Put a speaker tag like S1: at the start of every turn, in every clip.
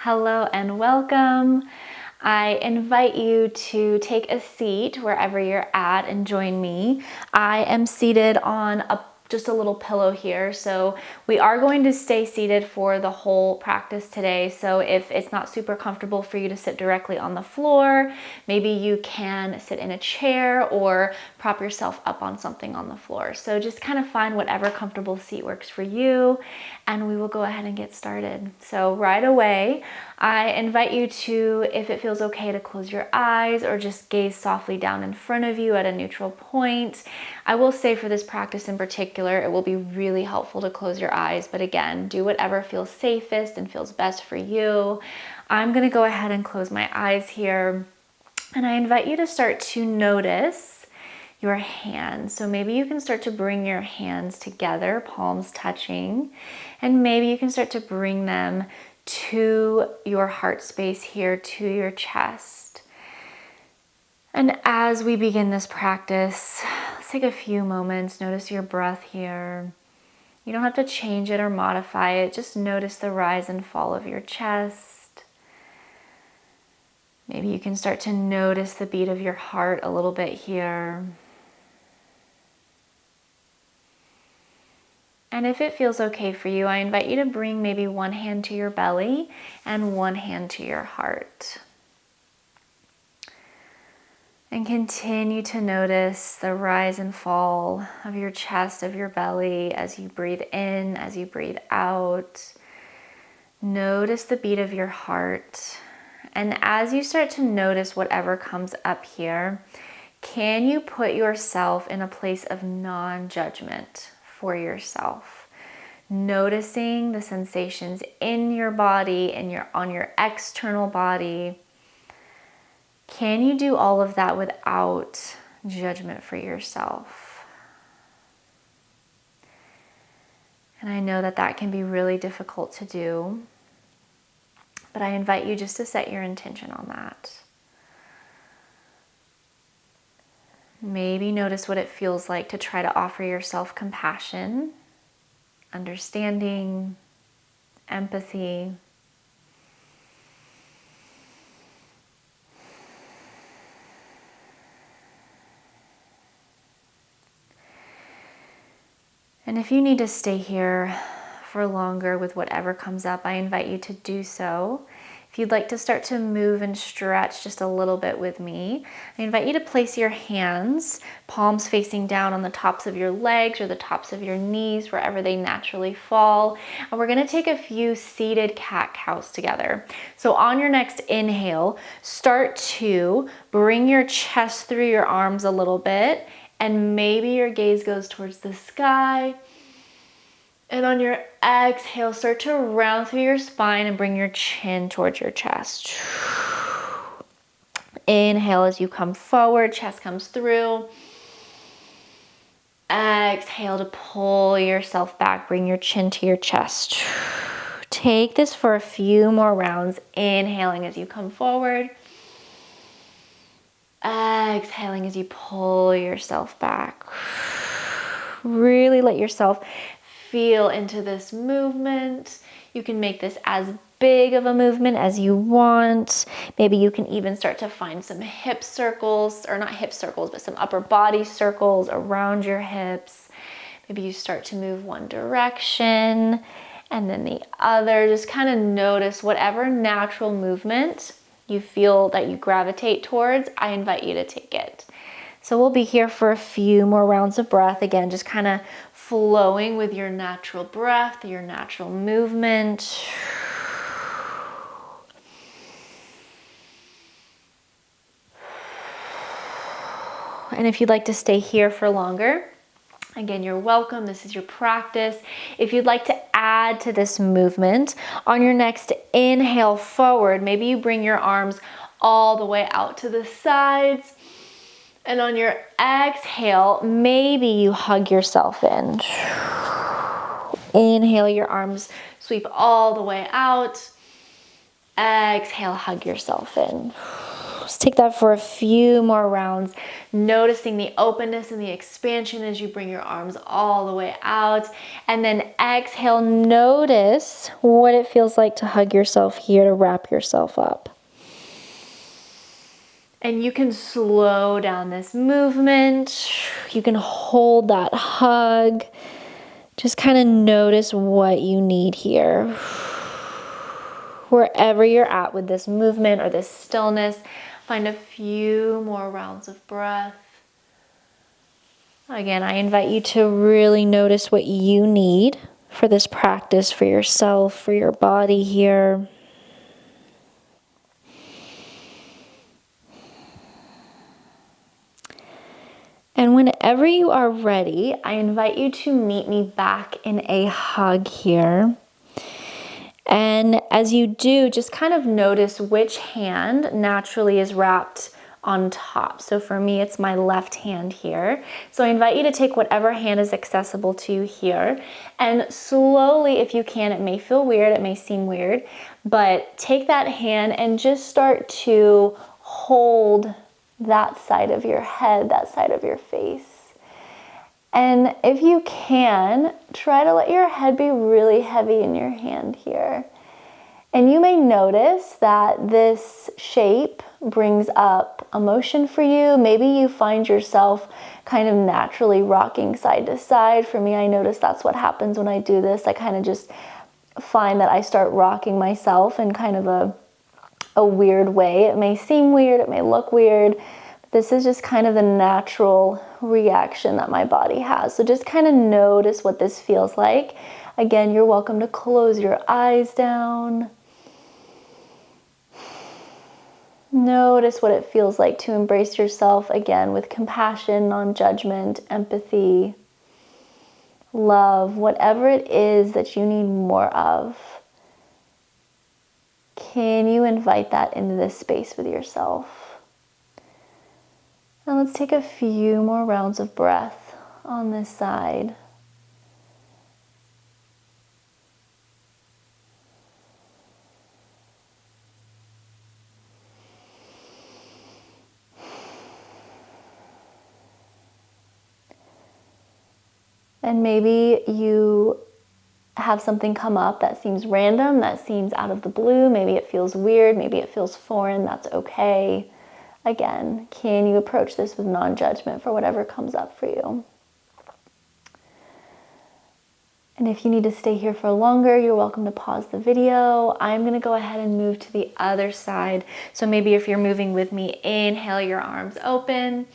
S1: Hello and welcome. I invite you to take a seat wherever you're at and join me. I am seated on just a little pillow here, so we are going to stay seated for the whole practice today. So if it's not super comfortable for you to sit directly on the floor, maybe you can sit in a chair or prop yourself up on something on the floor. So just kind of find whatever comfortable seat works for you, and we will go ahead and get started. So right away, I invite you to, if it feels okay, to close your eyes or just gaze softly down in front of you at a neutral point. I will say for this practice in particular, it will be really helpful to close your eyes, but again, do whatever feels safest and feels best for you. I'm gonna go ahead and close my eyes here, and I invite you to start to notice your hands. So maybe you can start to bring your hands together, palms touching, and maybe you can start to bring them to your heart space here, to your chest. And as we begin this practice, let's take a few moments, notice your breath here. You don't have to change it or modify it, just notice the rise and fall of your chest. Maybe you can start to notice the beat of your heart a little bit here. And if it feels okay for you, I invite you to bring maybe one hand to your belly and one hand to your heart. And continue to notice the rise and fall of your chest, of your belly, as you breathe in, as you breathe out. Notice the beat of your heart. And as you start to notice whatever comes up here, can you put yourself in a place of non-judgment for yourself? Noticing the sensations in your body and on your external body. Can you do all of that without judgment for yourself? And I know that that can be really difficult to do, but I invite you just to set your intention on that. Maybe notice what it feels like to try to offer yourself compassion, understanding, empathy. And if you need to stay here for longer with whatever comes up, I invite you to do so. If you'd like to start to move and stretch just a little bit with me, I invite you to place your hands, palms facing down, on the tops of your legs or the tops of your knees, wherever they naturally fall. And we're gonna take a few seated cat-cows together. So on your next inhale, start to bring your chest through your arms a little bit, and maybe your gaze goes towards the sky. And on your exhale, start to round through your spine and bring your chin towards your chest. Inhale as you come forward, chest comes through. Exhale to pull yourself back, bring your chin to your chest. Take this for a few more rounds, inhaling as you come forward. Exhaling as you pull yourself back. Really let yourself feel into this movement. You can make this as big of a movement as you want. Maybe you can even start to find some hip circles, or not hip circles, but some upper body circles around your hips. Maybe you start to move one direction and then the other. Just kind of notice whatever natural movement you feel that you gravitate towards. I invite you to take it. So we'll be here for a few more rounds of breath. Again, just kind of flowing with your natural breath, your natural movement. And if you'd like to stay here for longer, again, you're welcome. This is your practice. If you'd like to add to this movement, on your next inhale forward, maybe you bring your arms all the way out to the sides. And on your exhale, maybe you hug yourself in. Inhale, your arms sweep all the way out. Exhale, hug yourself in. Let's take that for a few more rounds, noticing the openness and the expansion as you bring your arms all the way out. And then exhale, notice what it feels like to hug yourself here, to wrap yourself up. And you can slow down this movement. You can hold that hug. Just kind of notice what you need here. Wherever you're at with this movement or this stillness, find a few more rounds of breath. Again, I invite you to really notice what you need for this practice, for yourself, for your body here. And whenever you are ready, I invite you to meet me back in a hug here. And as you do, just kind of notice which hand naturally is wrapped on top. So for me, it's my left hand here. So I invite you to take whatever hand is accessible to you here. And slowly, if you can, it may feel weird, it may seem weird, but take that hand and just start to hold that side of your head, that side of your face. And if you can, try to let your head be really heavy in your hand here. And you may notice that this shape brings up emotion for you. Maybe you find yourself kind of naturally rocking side to side. For me, I notice that's what happens when I do this. I kind of just find that I start rocking myself in kind of a weird way. It may seem weird, it may look weird, but this is just kind of the natural reaction that my body has. So just kind of notice what this feels like. Again, you're welcome to close your eyes down. Notice what it feels like to embrace yourself again with compassion, non-judgment, empathy, love, whatever it is that you need more of. Can you invite that into this space with yourself? Now let's take a few more rounds of breath on this side. And maybe you have something come up that seems random, that seems out of the blue. Maybe it feels weird, maybe it feels foreign. That's okay. Again, can you approach this with non-judgment for whatever comes up for you? And if you need to stay here for longer, you're welcome to pause the video. I'm gonna go ahead and move to the other side. So maybe if you're moving with me, inhale your arms open.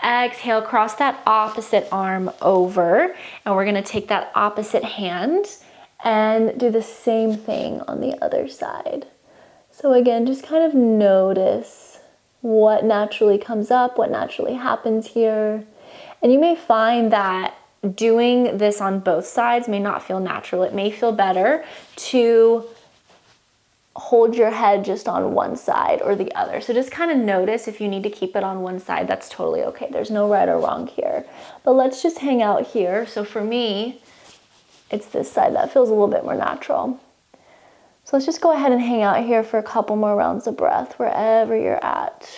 S1: Exhale, cross that opposite arm over, and we're gonna take that opposite hand and do the same thing on the other side. So again, just kind of notice what naturally comes up, what naturally happens here. And you may find that doing this on both sides may not feel natural. It may feel better to hold your head just on one side or the other. So just kind of notice if you need to keep it on one side, that's totally okay. There's no right or wrong here. But let's just hang out here. So for me, it's this side that feels a little bit more natural. So let's just go ahead and hang out here for a couple more rounds of breath wherever you're at.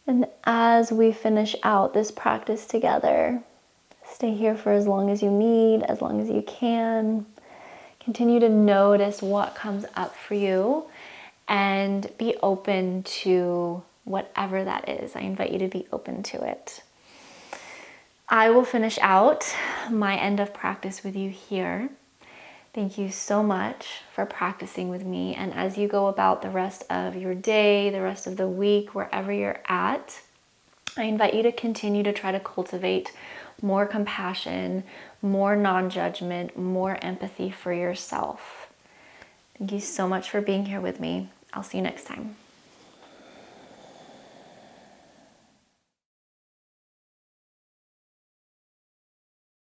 S1: And as we finish out this practice together, stay here for as long as you need, as long as you can. Continue to notice what comes up for you and be open to whatever that is. I invite you to be open to it. I will finish out my end of practice with you here. Thank you so much for practicing with me. And as you go about the rest of your day, the rest of the week, wherever you're at, I invite you to continue to try to cultivate more compassion, more non-judgment, more empathy for yourself. Thank you so much for being here with me. I'll see you next time.